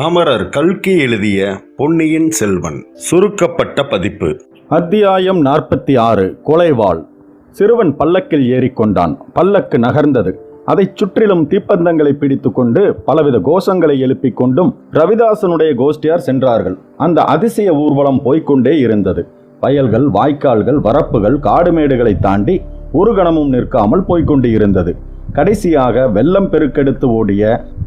அமரர் கல்கி எழுதிய பொன்னியின் செல்வன் சுருக்கப்பட்ட பதிப்பு. அத்தியாயம் 46. கொலைவாள். சிறுவன் பல்லக்கில் ஏறிக்கொண்டான். பல்லக்கு நகர்ந்தது. அதைச் சுற்றிலும் தீப்பந்தங்களை பிடித்து கொண்டு பலவித கோஷங்களை எழுப்பிக் கொண்டும் ரவிதாசனுடைய கோஷ்டியார் சென்றார்கள். அந்த அதிசய ஊர்வலம் போய்கொண்டே இருந்தது. வயல்கள், வாய்க்கால்கள், வரப்புகள், காடுமேடுகளை தாண்டி ஒரு கணமும் நிற்காமல் போய்கொண்டு இருந்தது. கடைசியாக வெள்ளம் பெருக்கெடுத்து ஓடிய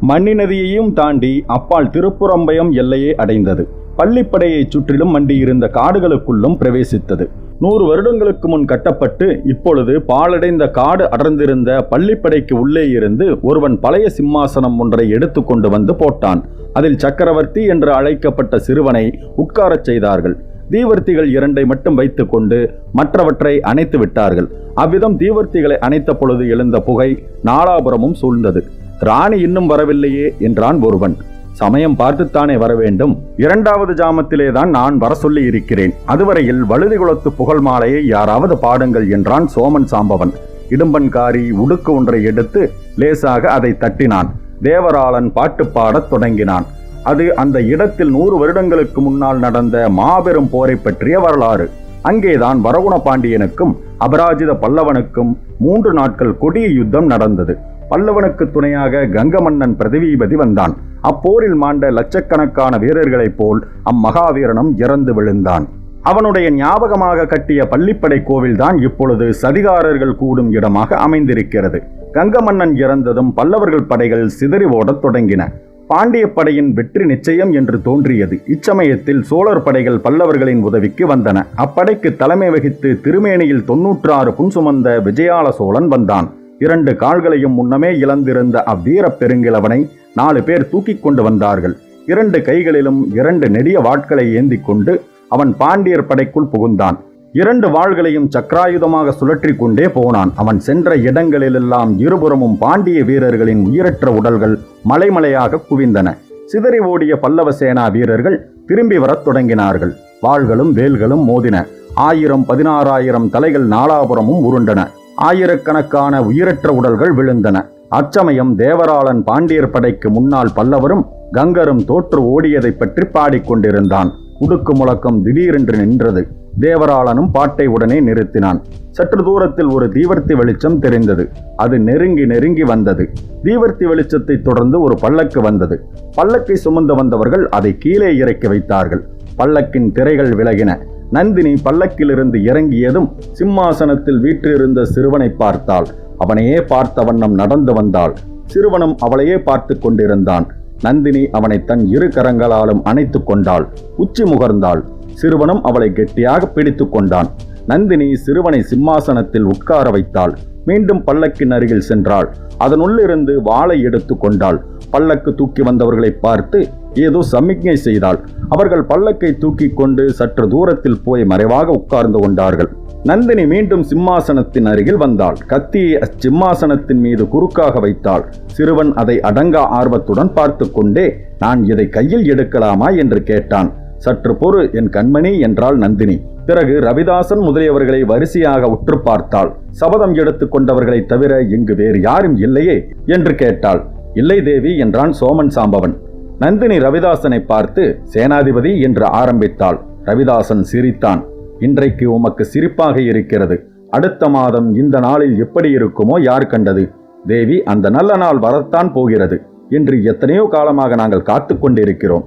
மண்ணி நதியையும் தாண்டி அப்பால் திருப்புறம்பயம் எல்லையை அடைந்தது. பள்ளிப்படையை சுற்றிலும் மண்டியிருந்த காடுகளுக்குள்ளும் பிரவேசித்தது. 100 வருடங்களுக்கு முன் கட்டப்பட்டு இப்பொழுது பாழடைந்த காடு அடர்ந்திருந்த பள்ளிப்படைக்கு உள்ளே இருந்து ஒருவன் பழைய சிம்மாசனம் ஒன்றை எடுத்து கொண்டு வந்து போட்டான். அதில் சக்கரவர்த்தி என்று அழைக்கப்பட்ட சிறுவனை உட்காரச் செய்தார்கள். தீவர்த்திகள் 2 மட்டும் வைத்துக் கொண்டு மற்றவற்றை அணைத்து விட்டார்கள். அவ்விதம் தீவர்த்திகளை அணைத்த பொழுது எழுந்த புகை நாலாபுரமும் சூழ்ந்தது. ராணி இன்னும் வரவில்லையே என்றான் ஒருவன். சமயம் பார்த்துத்தானே வர வேண்டும். 2வது ஜாமத்திலேதான் நான் வர சொல்லி இருக்கிறேன். அதுவரையில் வழுதி குலத்து புகழ் மாலையை யாராவது பாடுங்கள் என்றான் சோமன் சாம்பவன். இடும்பன்காரி உடுக்கு ஒன்றை எடுத்து லேசாக அதை தட்டினான். தேவராளன் பாட்டு பாடத் தொடங்கினான். அது அந்த இடத்தில் 100 வருடங்களுக்கு முன்னால் நடந்த மாபெரும் போரை பற்றிய வரலாறு. அங்கேதான் வரகுண பாண்டியனுக்கும் அபராஜித பல்லவனுக்கும் 3 நாட்கள் கொடிய யுத்தம் நடந்தது. பல்லவனுக்கு துணையாக கங்க மன்னன் பிரதிவீபதி வந்தான். அப்போரில் மாண்ட லட்சக்கணக்கான வீரர்களைப் போல் அம்மகாவீரனும் இறந்து விழுந்தான். அவனுடைய ஞாபகமாக கட்டிய பள்ளிப்படை கோவில்தான் இப்பொழுது சதிகாரர்கள் கூடும் இடமாக அமைந்திருக்கிறது. கங்க மன்னன் இறந்ததும் பல்லவர்கள் படைகள் சிதறி ஓடத் தொடங்கின. பாண்டிய படையின் வெற்றி நிச்சயம் என்று தோன்றியது. இச்சமயத்தில் சோழர் படைகள் பல்லவர்களின் உதவிக்கு வந்தன. அப்படைக்கு தலைமை வகித்து திருமேனியில் 96 புன் சுமந்த விஜயால சோழன் வந்தான். 2 கால்களையும் முன்னமே இழந்திருந்த அவ்வீர பெருங்கிழவனை 4 பேர் தூக்கிக் கொண்டு வந்தார்கள். 2 கைகளிலும் 2 நெடிய வாட்களை ஏந்தி கொண்டு அவன் பாண்டியர் படைக்குள் புகுந்தான். 2 வாள்களையும் சக்கராயுதமாக சுழற்றி கொண்டே போனான். அவன் சென்ற இடங்களிலெல்லாம் இருபுறமும் பாண்டிய வீரர்களின் உயிரற்ற உடல்கள் மலைமலையாக குவிந்தன. சிதறி ஓடிய பல்லவ சேனா வீரர்கள் திரும்பி வரத் தொடங்கினார்கள். வாள்களும் வேல்களும் மோதின. 1000 16,000 தலைகள் நாலாபுரமும் உருண்டன. ஆயிரக்கணக்கான உயிரற்ற உடல்கள் விழுந்தன. அச்சமயம் தேவராளன் பாண்டியர் படைக்கு முன்னால் பல்லவரும் கங்கரும் தோற்று ஓடியதை பற்றி பாடிக்கொண்டிருந்தான். உடுக்கு முழக்கம் திடீரென்று நின்றது. தேவராளனும் பாட்டை உடனே நிறுத்தினான். சற்று தூரத்தில் ஒரு தீவர்த்தி வெளிச்சம் தெரிந்தது. அது நெருங்கி வந்தது. தீவர்த்தி வெளிச்சத்தை தொடர்ந்து ஒரு பல்லக்கு வந்தது. பல்லக்கை சுமந்து வந்தவர்கள் அதை கீழே இறக்கி வைத்தார்கள். பல்லக்கின் திரைகள் விலகின. நந்தினி பல்லக்கிலிருந்து இறங்கியதும் சிம்மாசனத்தில் வீற்றிருந்த சிறுவனை பார்த்தாள். அவனையே பார்த்த வண்ணம் நடந்து வந்தாள். சிறுவனும் அவளையே பார்த்து கொண்டிருந்தான். நந்தினி அவனை தன் 2 கரங்களாலும் அணைத்து கொண்டாள். உச்சி முகர்ந்தாள். சிறுவனும் அவளை கெட்டியாக பிடித்து கொண்டான். நந்தினி சிறுவனை சிம்மாசனத்தில் உட்கார வைத்தாள். மீண்டும் பல்லக்கின் அருகில் சென்றாள். அதனுள்ளிருந்து வாளை எடுத்து கொண்டாள். பல்லக்கு தூக்கி வந்தவர்களை பார்த்து ஏதோ சமிக்ஞை செய்தாள். அவர்கள் பல்லக்கை தூக்கி கொண்டு சற்று தூரத்தில் போய் மறைவாக உட்கார்ந்து கொண்டார்கள். நந்தினி மீண்டும் சிம்மாசனத்தின் அருகில் வந்தாள். கத்தியை அச்சிம்மாசனத்தின் மீது குறுக்காக வைத்தாள். சிறுவன் அதை அடங்கா ஆர்வத்துடன் பார்த்து கொண்டே, நான் இதை கையில் எடுக்கலாமா என்று கேட்டான். சற்று பொறு என் கண்மணி என்றாள் நந்தினி. பிறகு ரவிதாசன் முதலியவர்களை வரிசையாக உற்று பார்த்தாள். சபதம் எடுத்துக் கொண்டவர்களை தவிர இங்கு வேறு யாரும் இல்லையே என்று கேட்டாள். இல்லை தேவி என்றான் சோமன் சாம்பவன். நந்தினி ரவிதாசனை பார்த்து சேனாதிபதி என்று ஆரம்பித்தாள். ரவிதாசன் சிரித்தான். இன்றைக்கு உமக்கு சிரிப்பாக இருக்கிறது. அடுத்த மாதம் இந்த நாளில் எப்படி இருக்குமோ யார் கண்டது? தேவி, அந்த நல்ல நாள் வரத்தான் போகிறது என்று எத்தனையோ காலமாக நாங்கள் காத்து கொண்டிருக்கிறோம்.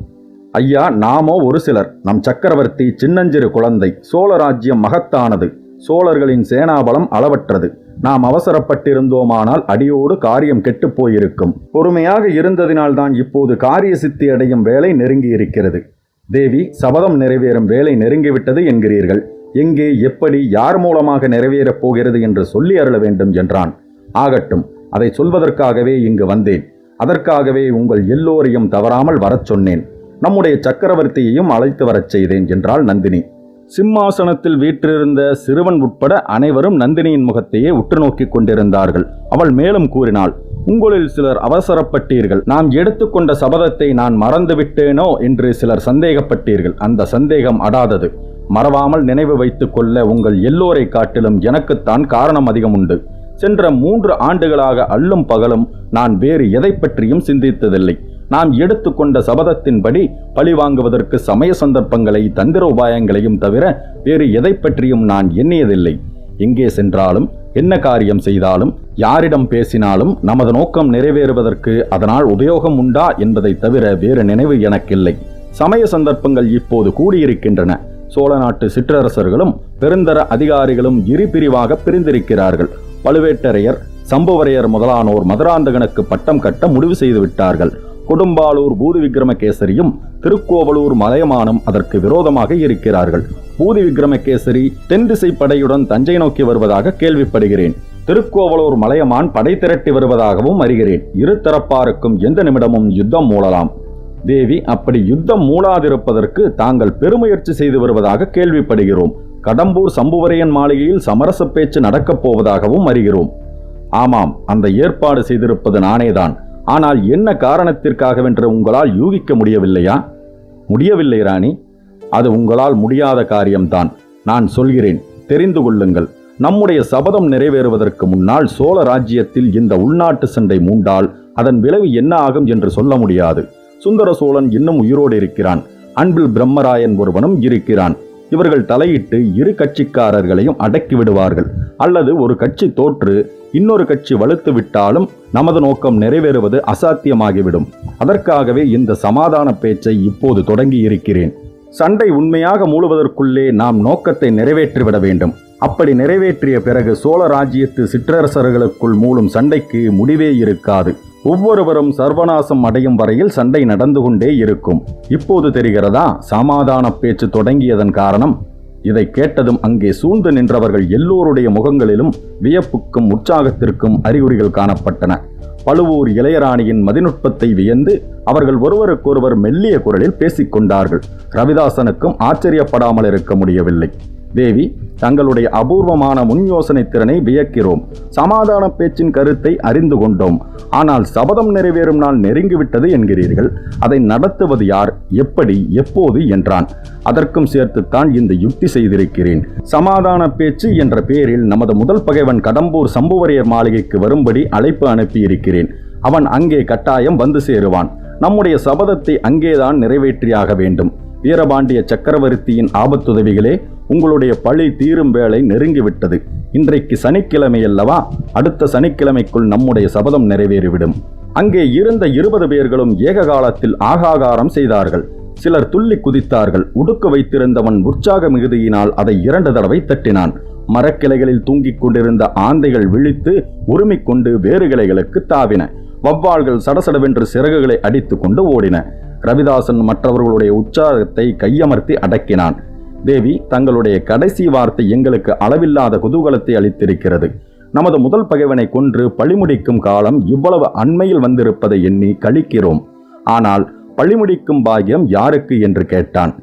ஐயா, நாமோ ஒரு சிலர். நம் சக்கரவர்த்தி சின்னஞ்சிறு குழந்தை. சோழ ராஜ்யம் மகத்தானது. சோழர்களின் சேனாபலம் அளவற்றது. நாம் அவசரப்பட்டிருந்தோமானால் அடியோடு காரியம் கெட்டு போயிருக்கும். பொறுமையாக இருந்ததினால்தான் இப்போது காரிய சித்தி அடையும் வேலை நெருங்கி இருக்கிறது. தேவி, சபதம் நிறைவேறும் வேலை நெருங்கிவிட்டது என்கிறீர்கள். எங்கே, எப்படி, யார் மூலமாக நிறைவேறப் போகிறது என்று சொல்லி அருள வேண்டும் என்றான். ஆகட்டும், அதை சொல்வதற்காகவே இங்கு வந்தேன். அதற்காகவே உங்கள் எல்லோரையும் தவறாமல் வரச் சொன்னேன். நம்முடைய சக்கரவர்த்தியையும் அழைத்து வரச் செய்தேன் என்றாள் நந்தினி. சிம்மாசனத்தில் வீற்றிருந்த சிறுவன் உட்பட அனைவரும் நந்தினியின் முகத்தையே உற்று நோக்கி கொண்டிருந்தார்கள். அவள் மேலும் கூறினாள், உங்களில் சிலர் அவசரப்பட்டீர்கள். நாம் எடுத்துக்கொண்ட சபதத்தை நான் மறந்துவிட்டேனோ என்று சிலர் சந்தேகப்பட்டீர்கள். அந்த சந்தேகம் அடாதது. மறவாமல் நினைவு வைத்துக் கொள்ள உங்கள் எல்லோரை காட்டிலும் எனக்குத்தான் காரணம் அதிகம் உண்டு. சென்ற 3 ஆண்டுகளாக அல்லும் பகலும் நான் வேறு எதை பற்றியும் சிந்தித்ததில்லை. நாம் எடுத்துக்கொண்ட சபதத்தின்படி பழி வாங்குவதற்கு சமய சந்தர்ப்பங்களை தந்திர உபாயங்களையும் தவிர வேறு எதை பற்றியும் நான் எண்ணியதில்லை. எங்கே சென்றாலும் என்ன காரியம் செய்தாலும் யாரிடம் பேசினாலும் நமது நோக்கம் நிறைவேறுவதற்கு அதனால் உபயோகம் உண்டா என்பதை தவிர வேறு நினைவு எனக்கில்லை. சமய சந்தர்ப்பங்கள் இப்போது கூடியிருக்கின்றன. சோழ நாட்டு சிற்றரசர்களும் பெருந்தர அதிகாரிகளும் இரு பிரிவாக பிரிந்திருக்கிறார்கள். பழுவேட்டரையர், சம்புவரையர் முதலானோர் மதுராந்தகனுக்கு பட்டம் கட்ட முடிவு செய்து விட்டார்கள். கொடும்பாளூர் பூதி விக்ரமகேசரியும் திருக்கோவலூர் மலையமானும் அதற்கு விரோதமாக இருக்கிறார்கள். பூதி விக்ரமகேசரி தென் திசை படையுடன் தஞ்சை நோக்கி வருவதாக கேள்விப்படுகிறேன். திருக்கோவலூர் மலையமான் படை திரட்டி வருவதாகவும் அறிகிறேன். இரு தரப்பாருக்கும் எந்த நிமிடமும் யுத்தம் மூளலாம். தேவி, அப்படி யுத்தம் மூளாதிருப்பதற்கு தாங்கள் பெருமுயற்சி செய்து வருவதாக கேள்விப்படுகிறோம். கடம்பூர் சம்புவரையன் மாளிகையில் சமரச பேச்சு நடக்கப் போவதாகவும் அறிகிறோம். ஆமாம், அந்த ஏற்பாடு செய்திருப்பது நானேதான். ஆனால் என்ன காரணத்திற்காகவென்று உங்களால் யூகிக்க முடியவில்லையா? முடியவில்லை ராணி, அது உங்களால் முடியாத காரியம்தான். நான் சொல்கிறேன், தெரிந்து கொள்ளுங்கள். நம்முடைய சபதம் நிறைவேறுவதற்கு முன்னால் சோழ ராஜ்யத்தில் இந்த உள்நாட்டு சண்டை மூண்டால் அதன் விளைவு என்ன ஆகும் என்று சொல்ல முடியாது. சுந்தர சோழன் இன்னும் உயிரோடு இருக்கிறான். அன்பில் பிரம்மராயன் ஒருவனும் இருக்கிறான். இவர்கள் தலையிட்டு இரு கட்சிக்காரர்களையும் அடக்கி விடுவார்கள். அல்லது ஒரு கட்சி தோற்று இன்னொரு கட்சி வலுத்து விட்டாலும் நமது நோக்கம் நிறைவேறுவது அசாத்தியமாகிவிடும். அதற்காகவே இந்த சமாதான பேச்சை இப்போது தொடங்கி இருக்கிறேன். சண்டை உண்மையாக மூழுவதற்குள்ளே நாம் நோக்கத்தை நிறைவேற்றிவிட வேண்டும். அப்படி நிறைவேற்றிய பிறகு சோழ ராஜ்யத்து சிற்றரசர்களுக்குள் மூழும் சண்டைக்கு முடிவே இருக்காது. ஒவ்வொருவரும் சர்வநாசம் அடையும் வரையில் சண்டை நடந்து கொண்டே இருக்கும். இப்போது தெரிகிறதா சமாதான பேச்சு தொடங்கியதன் காரணம்? இதை கேட்டதும் அங்கே சூழ்ந்து நின்றவர்கள் எல்லோருடைய முகங்களிலும் வியப்புக்கும் உற்சாகத்திற்கும் அறிகுறிகள் காணப்பட்டன. பழுவூர் இளையராணியின் மதிநுட்பத்தை வியந்து அவர்கள் ஒருவருக்கொருவர் மெல்லிய குரலில் பேசிக்கொண்டார்கள். ரவிதாசனுக்கும் ஆச்சரியப்படாமல் இருக்க முடியவில்லை. தேவி, தங்களுடைய அபூர்வமான முன் யோசனை திறனை வியக்கிறோம். சமாதான பேச்சின் கருத்தை அறிந்து கொண்டோம். ஆனால் சபதம் நிறைவேறும் நாள் நெருங்கிவிட்டது என்கிறீர்கள். அதை நடத்துவது யார், எப்படி, எப்போது என்றான். அதற்கும் சேர்த்துத்தான் இந்த யுக்தி செய்திருக்கிறேன். சமாதான பேச்சு என்ற பெயரில் நமது முதல் பகைவன் கடம்பூர் சம்புவரையர் மாளிகைக்கு வரும்படி அழைப்பு அனுப்பியிருக்கிறேன். அவன் அங்கே கட்டாயம் வந்து சேருவான். நம்முடைய சபதத்தை அங்கேதான் நிறைவேற்றியாக வேண்டும். வீரபாண்டிய சக்கரவர்த்தியின் ஆபத்துதவிகளே, உங்களுடைய பழி தீரும் வேளை நெருங்கிவிட்டது. இன்றைக்கு சனிக்கிழமை அல்லவா? அடுத்த சனிக்கிழமைக்குள் நம்முடைய சபதம் நிறைவேறிவிடும். அங்கே இருந்த 20 பேர்களும் ஏக காலத்தில் ஆகாகாரம் செய்தார்கள். சிலர் துள்ளி குதித்தார்கள். உடுக்க வைத்திருந்தவன் உற்சாக மிகுதியினால் அதை 2 தடவை தட்டினான். மரக்கிளைகளில் தூங்கிக் கொண்டிருந்த ஆந்தைகள் விழித்து உருமிக்கொண்டு வேறு கிளைகளுக்கு தாவின. வவ்வாள்கள் சடசடவென்று சிறகுகளை அடித்து கொண்டு ஓடின. ரவிதாசன் மற்றவர்களுடைய உற்சாகத்தை கையமர்த்தி அடக்கினான். தேவி, தங்களுடைய கடைசி வார்த்தை எங்களுக்கு அளவில்லாத குதூகலத்தை அளித்திருக்கிறது. நமது முதல் பகைவனை கொன்று பழிமுடிக்கும் காலம் இவ்வளவு அண்மையில் வந்திருப்பதை எண்ணி கழிக்கிறோம். ஆனால் பழிமுடிக்கும் பாக்கியம் யாருக்கு என்று கேட்டான்.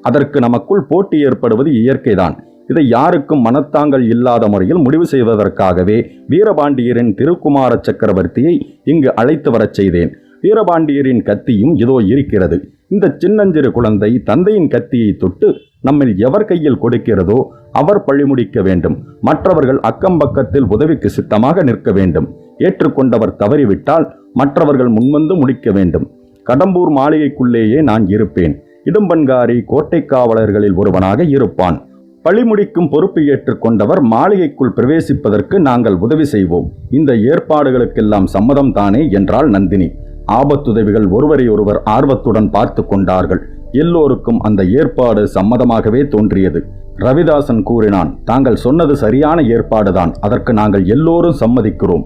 அதற்கு நமக்குள் போட்டி ஏற்படுவது இயற்கைதான். இதை யாருக்கும் மனத்தாங்கள் இல்லாத முறையில் முடிவு செய்வதற்காகவே வீரபாண்டியரின் திருக்குமார சக்கரவர்த்தியை இங்கு அழைத்து வரச் செய்தேன். வீரபாண்டியரின் கத்தியும் இதோ இருக்கிறது. இந்த சின்னஞ்சிறு குழந்தை தந்தையின் கத்தியை தொட்டு நம்மில் எவர் கையில் கொடுக்கிறதோ அவர் பழிமுடிக்க வேண்டும். மற்றவர்கள் அக்கம்பக்கத்தில் உதவிக்கு சித்தமாக நிற்க வேண்டும். ஏற்றுக்கொண்டவர் தவறிவிட்டால் மற்றவர்கள் முன்வந்து முடிக்க வேண்டும். கடம்பூர் மாளிகைக்குள்ளேயே நான் இருப்பேன். இடும்பன்காரி கோட்டை காவலர்களில் ஒருவனாக இருப்பான். பழிமுடிக்கும் பொறுப்பு ஏற்றுக்கொண்டவர் மாளிகைக்குள் பிரவேசிப்பதற்கு நாங்கள் உதவி செய்வோம். இந்த ஏற்பாடுகளுக்கெல்லாம் சம்மதம் தானே என்றாள் நந்தினி. ஆபத்துதவிகள் ஒருவரையொருவர் ஆர்வத்துடன் பார்த்து கொண்டார்கள். எல்லோருக்கும் அந்த ஏற்பாடு சம்மதமாகவே தோன்றியது. ரவிதாசன் கூறினான், தாங்கள் சொன்னது சரியான ஏற்பாடுதான். அதற்கு நாங்கள் எல்லோரும் சம்மதிக்கிறோம்.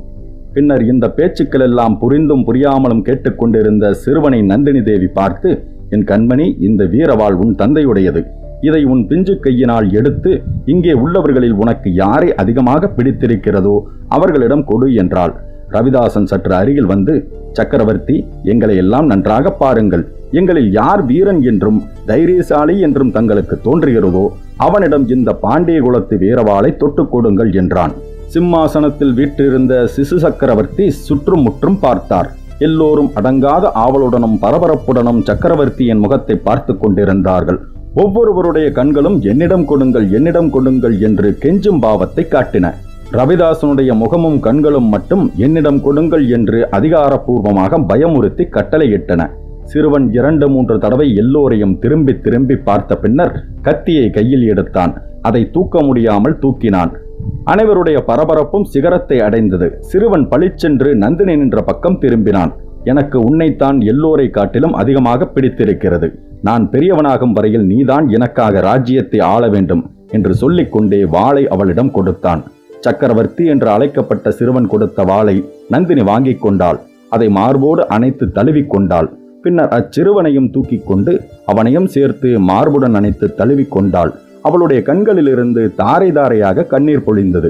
பின்னர் இந்த பேச்சுக்கள் எல்லாம் புரிந்தும் புரியாமலும் கேட்டுக்கொண்டிருந்த சிறுவனை நந்தினி தேவி பார்த்து, என் கண்மணி, இந்த வீரவாள் உன் தந்தையுடையது. இதை உன் பிஞ்சு கையினால் எடுத்து இங்கே உள்ளவர்களில் உனக்கு யாரை அதிகமாக பிடித்திருக்கிறதோ அவர்களிடம் கொடு என்றாள். ரவிதாசன் சற்று அருகில் வந்து, சக்கரவர்த்தி, எங்களை எல்லாம் நன்றாக பாருங்கள். எங்களில் யார் வீரன் என்றும் தைரியசாலி என்றும் தங்களுக்கு தோன்றுகிறதோ அவனிடம் இந்த பாண்டிய குலத்து வீரவாளை தொட்டுக் கொடுங்கள் என்றான். சிம்மாசனத்தில் வீற்றிருந்த சிசு சக்கரவர்த்தி சுற்றும் முற்றும் பார்த்தார். எல்லோரும் அடங்காத ஆவலுடனும் பரபரப்புடனும் சக்கரவர்த்தியின் முகத்தை பார்த்து கொண்டிருந்தார்கள். ஒவ்வொருவருடைய கண்களும் என்னிடம் கொடுங்கள், என்னிடம் கொடுங்கள் என்று கெஞ்சும் பாவத்தை காட்டின. ரவிதாசனுடைய முகமும் கண்களும் மட்டும் என்னிடம் கொடுங்கள் என்று அதிகாரப்பூர்வமாக பயமுறுத்தி கட்டளையிட்டன. சிறுவன் 2-3 தடவை எல்லோரையும் திரும்பி திரும்பி பார்த்த பின்னர் கத்தியை கையில் எடுத்தான். அதை தூக்க முடியாமல் தூக்கினான். அனைவருடைய பரபரப்பும் சிகரத்தை அடைந்தது. சிறுவன் பளிச்சென்று நந்தினி நின்ற பக்கம் திரும்பினான். எனக்கு உன்னைத்தான் எல்லோரை காட்டிலும் அதிகமாக பிடித்திருக்கிறது. நான் பெரியவனாகும் வரையில் நீதான் எனக்காக ராஜ்யத்தை ஆள வேண்டும் என்று சொல்லிக்கொண்டே வாளை அவளிடம் கொடுத்தான். சக்கரவர்த்தி என்று அழைக்கப்பட்ட சிறுவன் கொடுத்த வாளை நந்தினி வாங்கிக் கொண்டாள். அதை மார்போடு அணைத்து தழுவிக்கொண்டாள். பின்னர் அச்சிறுவனையும் தூக்கி கொண்டு அவனையும் சேர்த்து மார்புடன் அணைத்து தழுவிக்கொண்டாள். அவளுடைய கண்களிலிருந்து தாரை தாரையாக கண்ணீர் பொழிந்தது.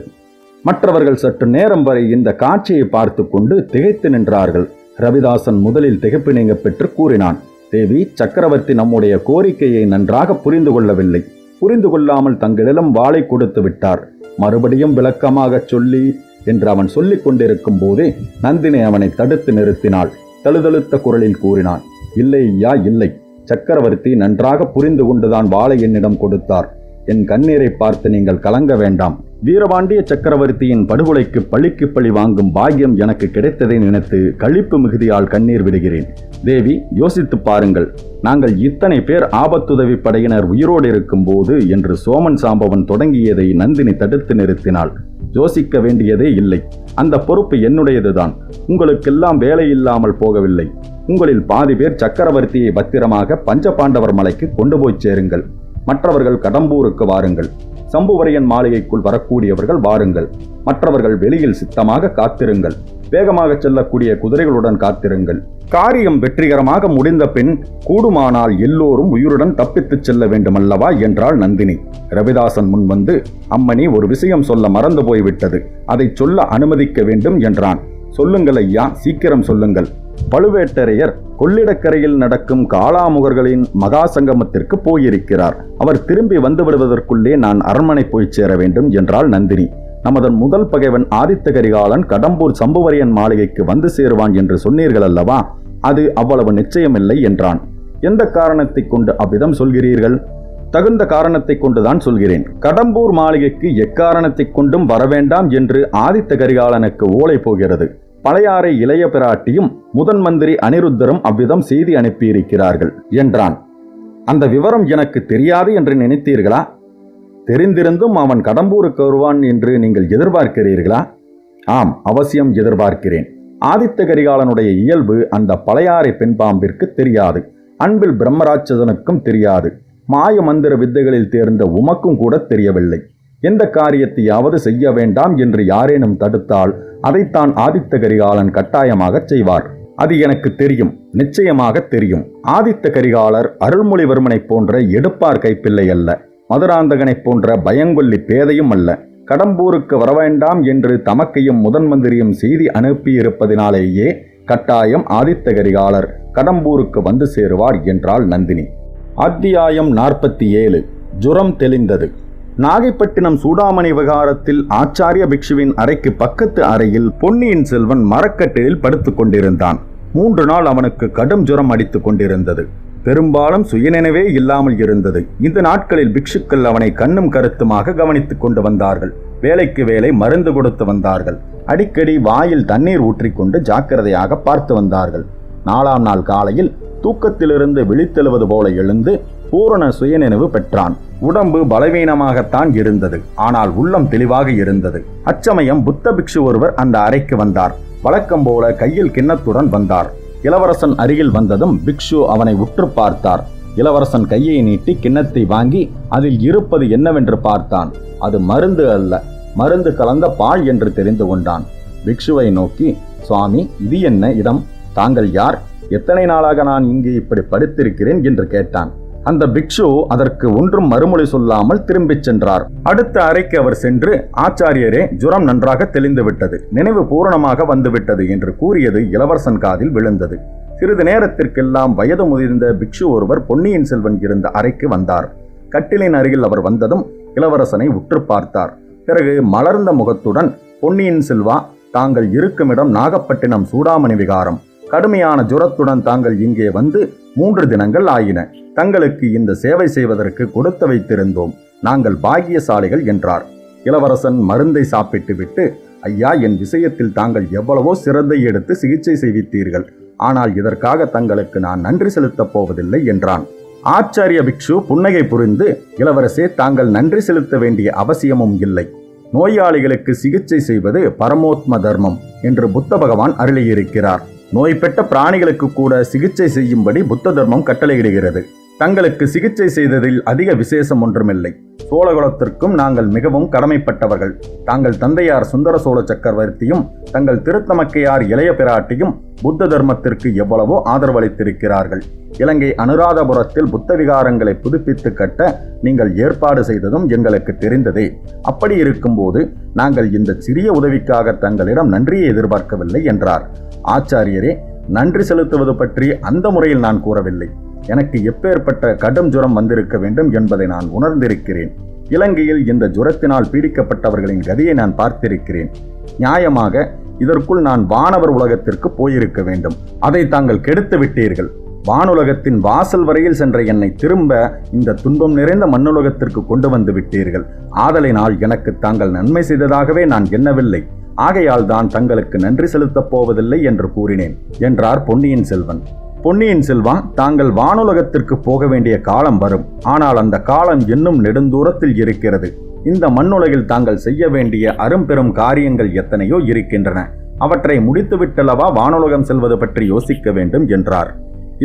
மற்றவர்கள் சற்று நேரம் வரை இந்த காட்சியை பார்த்து கொண்டு திகைத்து நின்றார்கள். ரவிதாசன் முதலில் திகைப்பு நீங்க பெற்று கூறினான், தேவி, சக்கரவர்த்தி நம்முடைய கோரிக்கையை நன்றாக புரிந்து கொள்ளவில்லை. புரிந்து கொள்ளாமல் தங்களிடம் வாளை கொடுத்து விட்டார். மறுபடியும் விளக்கமாக சொல்லி என்று அவன் சொல்லிக் கொண்டிருக்கும் போதே நந்தினி அவனை தடுத்து நிறுத்தினாள். தழுதழுத்த குரலில் கூறினான், இல்லை ஐயா, இல்லை. சக்கரவர்த்தி நன்றாக புரிந்து கொண்டுதான் வாளை என்னிடம் கொடுத்தார். என் கண்ணீரை பார்த்து நீங்கள் கலங்க வேண்டாம். வீரபாண்டிய சக்கரவர்த்தியின் படுகொலைக்கு பழிக்கு பழி வாங்கும் பாக்கியம் எனக்கு கிடைத்ததை நினைத்து களிப்பு மிகுதியால் கண்ணீர் விடுகிறேன். தேவி, யோசித்து பாருங்கள். நாங்கள் இத்தனை பேர் ஆபத்துதவி படையினர் உயிரோடு இருக்கும் போது என்று சோமன் சாம்பவன் தொடங்கியதை நந்தினி தடுத்து நிறுத்தினாள். யோசிக்க வேண்டியதே இல்லை. அந்த பொறுப்பு என்னுடையதுதான். உங்களுக்கெல்லாம் வேலை இல்லாமல் போகவில்லை. உங்களில் பாதி பேர் சக்கரவர்த்தியை பத்திரமாக பஞ்சபாண்டவர் மலைக்கு கொண்டு போய் சேருங்கள். மற்றவர்கள் கடம்பூருக்கு வாருங்கள். சம்புவரையன் மாளிகைக்குள் வரக்கூடியவர்கள் வாருங்கள். மற்றவர்கள் வெளியில் சித்தமாக காத்திருங்கள். வேகமாக செல்லக்கூடிய குதிரைகளுடன் காத்திருங்கள். காரியம் வெற்றிகரமாக முடிந்த பின் கூடுமானால் எல்லோரும் உயிருடன் தப்பித்துச் செல்ல வேண்டுமல்லவா என்றாள் நந்தினி. ரவிதாசன் முன் வந்து, அம்மணி, ஒரு விஷயம் சொல்ல மறந்து போய்விட்டது. அதை சொல்ல அனுமதிக்க வேண்டும் என்றான். சொல்லுங்கள் ஐயா, சீக்கிரம் சொல்லுங்கள். பழுவேட்டரையர் கொள்ளிடக்கரையில் நடக்கும் காளாமுகர்களின் மகா சங்கமத்திற்கு போயிருக்கிறார். அவர் திரும்பி வந்து விடுவதற்குள்ளே நான் அரண்மனை போய் சேர வேண்டும் என்றாள் நந்தினி. நமது முதல் பகைவன் ஆதித்த கரிகாலன் கடம்பூர் சம்புவரையன் மாளிகைக்கு வந்து சேருவான் என்று சொன்னீர்கள் அல்லவா? அது அவ்வளவு நிச்சயமில்லை என்றான். எந்த காரணத்தை கொண்டு அவ்விதம் சொல்கிறீர்கள்? தகுந்த காரணத்தை கொண்டுதான் சொல்கிறேன். கடம்பூர் மாளிகைக்கு எக்காரணத்தை கொண்டும் வரவேண்டாம் என்று ஆதித்த கரிகாலனுக்கு ஓலை போகிறது. பழையாறை இளைய பிராட்டியும் முதன் மந்திரி அனிருத்தரும் அவ்விதம் செய்தி அனுப்பியிருக்கிறார்கள் என்றான். அந்த விவரம் எனக்கு தெரியாது என்று நினைத்தீர்களா? தெரிந்திருந்தும் அவன் கடம்பூருக்கு வருவான் என்று நீங்கள் எதிர்பார்க்கிறீர்களா? ஆம், அவசியம் எதிர்பார்க்கிறேன். ஆதித்த கரிகாலனுடைய இயல்பு அந்த பழையாறை பெண்பாம்பிற்கு தெரியாது. அன்பில் பிரம்மராட்சதனுக்கும் தெரியாது. மாய மந்திர வித்தைகளில் தேர்ந்த உமக்கும் கூட தெரியவில்லை. எந்த காரியத்தையாவது செய்ய வேண்டாம் என்று யாரேனும் தடுத்தால் அதைத்தான் ஆதித்த கரிகாலன் கட்டாயமாக செய்வார். அது எனக்கு தெரியும், நிச்சயமாக தெரியும். ஆதித்த கரிகாலர் அருள்மொழிவர்மனைப் போன்ற எடுப்பார் கைப்பிள்ளை அல்ல. மதுராந்தகனைப் போன்ற பயங்கொல்லி பேதையும் அல்ல. கடம்பூருக்கு வரவேண்டாம் என்று தமக்கையும் முதன் மந்திரியும் செய்தி அனுப்பியிருப்பதினாலேயே கட்டாயம் ஆதித்த கரிகாலர் கடம்பூருக்கு வந்து சேருவார் என்றாள் நந்தினி. அத்தியாயம் 47. ஜுரம் தெளிந்தது. நாகைப்பட்டினம் சூடாமணி விகாரத்தில் ஆச்சாரிய பிக்ஷுவின் அறைக்கு பக்கத்து அறையில் பொன்னியின் செல்வன் மரக்கட்டிலில் படுத்துக் கொண்டிருந்தான். 3 நாள் அவனுக்கு கடும் ஜுரம் அடித்துக் கொண்டிருந்தது. பெரும்பாலும் சுயநினைவே இல்லாமல் இருந்தது. இந்த நாட்களில் பிக்ஷுக்கள் அவனை கண்ணும் கருத்துமாக கவனித்துக் கொண்டு வந்தார்கள். வேலைக்கு வேலை மருந்து கொடுத்து வந்தார்கள். அடிக்கடி வாயில் தண்ணீர் ஊற்றிக்கொண்டு ஜாக்கிரதையாக பார்த்து வந்தார்கள். 4ஆம் நாள் காலையில் தூக்கத்திலிருந்து விழித்தெழுவது போல எழுந்து பூரண சுயநினைவு பெற்றான். உடம்பு பலவீனமாகத்தான் இருந்தது, ஆனால் உள்ளம் தெளிவாக இருந்தது. அச்சமயம் புத்த பிக்ஷு ஒருவர் அந்த அறைக்கு வந்தார். வழக்கம் போல கையில் கிண்ணத்துடன் வந்தார். இளவரசன் அருகில் வந்ததும் பிக்ஷு அவனை உற்று பார்த்தார். இளவரசன் கையை நீட்டி கிண்ணத்தை வாங்கி அதில் இருப்பது என்னவென்று பார்த்தான். அது மருந்து அல்ல, மருந்து கலந்த பால் என்று தெரிந்து கொண்டான். பிக்ஷுவை நோக்கி, சுவாமி, இது என்ன இடம்? தாங்கள் யார்? எத்தனை நாளாக நான் இங்கு இப்படி படுத்திருக்கிறேன் என்று கேட்டான். அந்த பிக்ஷு அதற்கு ஒன்றும் மறுமொழி சொல்லாமல் திரும்பிச் சென்றார். அடுத்த அறைக்கு அவர் சென்று, ஆச்சாரியரே, ஜுரம் நன்றாக தெளிந்து விட்டது, நினைவு பூரணமாக வந்துவிட்டது என்று கூறியது இளவரசன் காதில் விழுந்தது. சிறிது நேரத்திற்கெல்லாம் வயது முதிர்ந்த பிக்ஷு ஒருவர் பொன்னியின் செல்வன் இருந்த அறைக்கு வந்தார். கட்டிலின் அருகில் அவர் வந்ததும் இளவரசனை உற்று பார்த்தார். பிறகு மலர்ந்த முகத்துடன், பொன்னியின் செல்வா, தாங்கள் இருக்குமிடம் நாகப்பட்டினம் சூடாமணி விகாரம். கடுமையான ஜுரத்துடன் தாங்கள் இங்கே வந்து 3 தினங்கள் ஆயின. தங்களுக்கு இந்த சேவை செய்வதற்கு கொடுத்து வைத்திருந்தோம். நாங்கள் பாக்கியசாலிகள் என்றார். இளவரசன் மருந்தை சாப்பிட்டுவிட்டு, ஐயா, என் விஷயத்தில் தாங்கள் எவ்வளவோ சிரத்தை எடுத்து சிகிச்சை செய்வித்தீர்கள். ஆனால் இதற்காக தங்களுக்கு நான் நன்றி செலுத்தப் போவதில்லை என்றான். ஆச்சாரிய பிக்ஷு புன்னகை புரிந்து, இளவரசே, தாங்கள் நன்றி செலுத்த வேண்டிய அவசியமும் இல்லை. நோயாளிகளுக்கு சிகிச்சை செய்வது பரமோத்ம தர்மம் என்று புத்த பகவான் அருளியிருக்கிறார். நோய்பெற்ற பிராணிகளுக்கு கூட சிகிச்சை செய்யும்படி புத்த தர்மம் கட்டளையிடுகிறது. தங்களுக்கு சிகிச்சை செய்ததில் அதிக விசேஷம் ஒன்றுமில்லை. சோழகுலத்திற்கும் நாங்கள் மிகவும் கடமைப்பட்டவர்கள். தாங்கள் தந்தையார் சுந்தர சோழ சக்கரவர்த்தியும் தங்கள் திருத்தமக்கையார் இளைய பிராட்டியும் புத்த தர்மத்திற்கு எவ்வளவோ ஆதரவளித்திருக்கிறார்கள். இலங்கை அனுராதபுரத்தில் புத்த விகாரங்களை புதுப்பித்து கட்ட நீங்கள் ஏற்பாடு செய்ததும் எங்களுக்கு தெரிந்ததே. அப்படி இருக்கும்போது நாங்கள் இந்த சிறிய உதவிக்காக தங்களிடம் நன்றியை எதிர்பார்க்கவில்லை என்றார். ஆச்சாரியரே, நன்றி செலுத்துவது பற்றி அந்த முறையில் நான் கூறவில்லை. எனக்கு எப்பேற்பட்ட கடும் ஜுரம் வந்திருக்க வேண்டும் என்பதை நான் உணர்ந்திருக்கிறேன். இலங்கையில் இந்த ஜுரத்தினால் பீடிக்கப்பட்டவர்களின் கதியை நான் பார்த்திருக்கிறேன். நியாயமாக இதற்குள் நான் வானவர் உலகத்திற்கு போயிருக்க வேண்டும். அதை தாங்கள் கெடுத்து விட்டீர்கள். வானுலகத்தின் வாசல் வரையில் சென்ற என்னை திரும்ப இந்த துன்பம் நிறைந்த மண்ணுலகத்திற்கு கொண்டு வந்து விட்டீர்கள். ஆதலினால் எனக்கு தாங்கள் நன்மை செய்ததாகவே நான் எண்ணவில்லை. ஆகையால் தான் தங்களுக்கு நன்றி செலுத்தப் போவதில்லை என்று கூறினேன் என்றார் பொன்னியின் செல்வன். பொன்னியின் செல்வா, தாங்கள் வானுலகத்திற்கு போக வேண்டிய காலம் வரும். ஆனால் அந்த காலம் இன்னும் நெடுந்தூரத்தில் இருக்கிறது. இந்த மண்ணுலகில் தாங்கள் செய்ய வேண்டிய அரும்பெரும் காரியங்கள் எத்தனையோ இருக்கின்றன. அவற்றை முடித்துவிட்டல்லவா வானுலகம் செல்வது பற்றி யோசிக்க வேண்டும் என்றார்.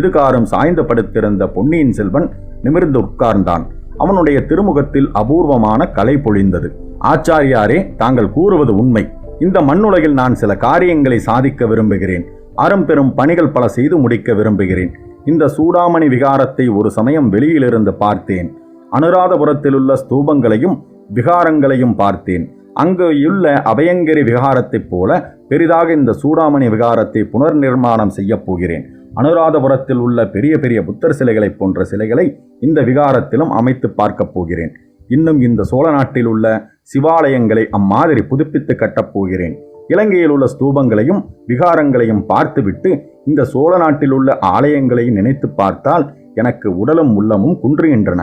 இதுகாரும் சாய்ந்து படுத்திருந்த பொன்னியின் செல்வன் நிமிர்ந்து உட்கார்ந்தான். அவனுடைய திருமுகத்தில் அபூர்வமான கலை பொழிந்தது. ஆச்சாரியாரே, தாங்கள் கூறுவது உண்மை. இந்த மண்ணுலகில் நான் சில காரியங்களை சாதிக்க விரும்புகிறேன். அரும்பெரும் பணிகள் பல செய்து முடிக்க விரும்புகிறேன். இந்த சூடாமணி விகாரத்தை ஒரு சமயம் வெளியிலிருந்து பார்த்தேன். அனுராதபுரத்திலுள்ள ஸ்தூபங்களையும் விகாரங்களையும் பார்த்தேன். அங்குள்ள அபயங்கிரி விகாரத்தைப் போல பெரிதாக இந்த சூடாமணி விகாரத்தை புனர் நிர்மாணம் செய்யப் போகிறேன். அனுராதபுரத்தில் உள்ள பெரிய பெரிய புத்தர் சிலைகளை போன்ற சிலைகளை இந்த விகாரத்திலும் அமைத்து பார்க்கப் போகிறேன். இன்னும் இந்த சோழ நாட்டில் உள்ள சிவாலயங்களை அம்மாதிரி புதுப்பித்து கட்டப் போகிறேன். இலங்கையில் உள்ள ஸ்தூபங்களையும் விகாரங்களையும் பார்த்துவிட்டு இந்த சோழ நாட்டில் உள்ள ஆலயங்களை நினைத்து பார்த்தால் எனக்கு உடலும் உள்ளமும் குன்றுகின்றன.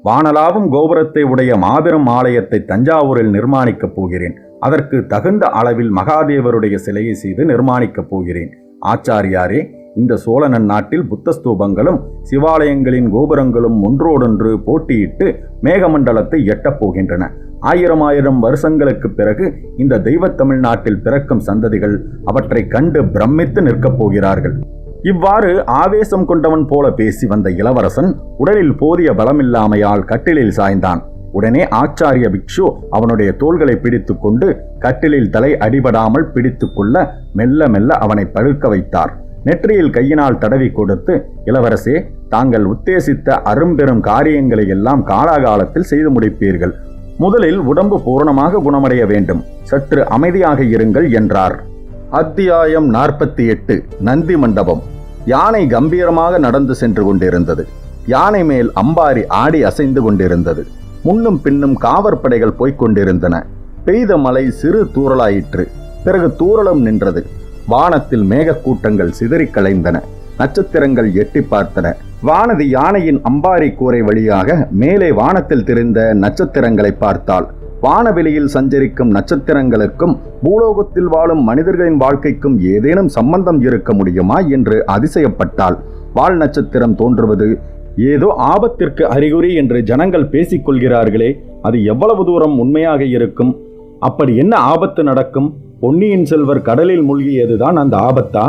வானலாவும் கோபுரத்தை உடைய மாபெரும் ஆலயத்தை தஞ்சாவூரில் நிர்மாணிக்கப் போகிறேன். அதற்கு தகுந்த அளவில் மகாதேவருடைய சிலையை செய்து நிர்மாணிக்கப் போகிறேன். ஆச்சாரியாரே, இந்த சோழ நாட்டில் புத்த ஸ்தூபங்களும் சிவாலயங்களின் கோபுரங்களும் ஒன்றோடொன்று போட்டியிட்டு மேகமண்டலத்தை எட்டப் போகின்றன. 1000 வருஷங்களுக்கு பிறகு இந்த தெய்வ தமிழ்நாட்டில் பிறக்கும் சந்ததிகள் அவற்றை கண்டு பிரமித்து நிற்கப் போகிறார்கள். இவ்வாறு ஆவேசம் கொண்டவன் போல பேசி வந்த இளவரசன் உடலில் போதிய பலமில்லாமையால் கட்டிலில் சாய்ந்தான். உடனே ஆச்சாரிய பிக்ஷு அவனுடைய தோள்களை பிடித்து கொண்டு கட்டிலில் தலை அடிபடாமல் பிடித்து கொள்ள மெல்ல மெல்ல அவனை படுக்க வைத்தார். நெற்றியில் கையினால் தடவி கொடுத்து, இளவரசே, தாங்கள் உத்தேசித்த அரும்பெரும் காரியங்களை எல்லாம் காலாகாலத்தில் செய்து முடிப்பீர்கள். முதலில் உடம்பு பூரணமாக குணமடைய வேண்டும். சற்று அமைதியாக இருங்கள் என்றார். அத்தியாயம் 48. நந்தி மண்டபம். யானை கம்பீரமாக நடந்து சென்று கொண்டிருந்தது. யானை மேல் அம்பாரி ஆடி அசைந்து கொண்டிருந்தது. முன்னும் பின்னும் காவற்படைகள் போய்க் கொண்டிருந்தன. பெய்த மழை சிறு தூறலாயிற்று. பிறகு தூறலும் நின்றது. வானத்தில் மேகக்கூட்டங்கள் சிதறிக் கலைந்தன. நட்சத்திரங்கள் எட்டி பார்த்தன. வானதி யானையின் அம்பாரி கூரை வழியாக மேலே வானத்தில் தெரிந்த நட்சத்திரங்களை பார்த்தாள். வானவெளியில் சஞ்சரிக்கும் நட்சத்திரங்களுக்கும் பூலோகத்தில் வாழும் மனிதர்களின் வாழ்க்கைக்கும் ஏதேனும் சம்பந்தம் இருக்க முடியுமா என்று அதிசயப்பட்டாள். வால் நட்சத்திரம் தோன்றுவது ஏதோ ஆபத்திற்கு அறிகுறி என்று ஜனங்கள் பேசிக்கொள்கிறார்களே, அது எவ்வளவு தூரம் உண்மையாக இருக்கும்? அப்படி என்ன ஆபத்து நடக்கும்? பொன்னியின் செல்வர் கடலில் மூழ்கியதுதான் அந்த ஆபத்தா?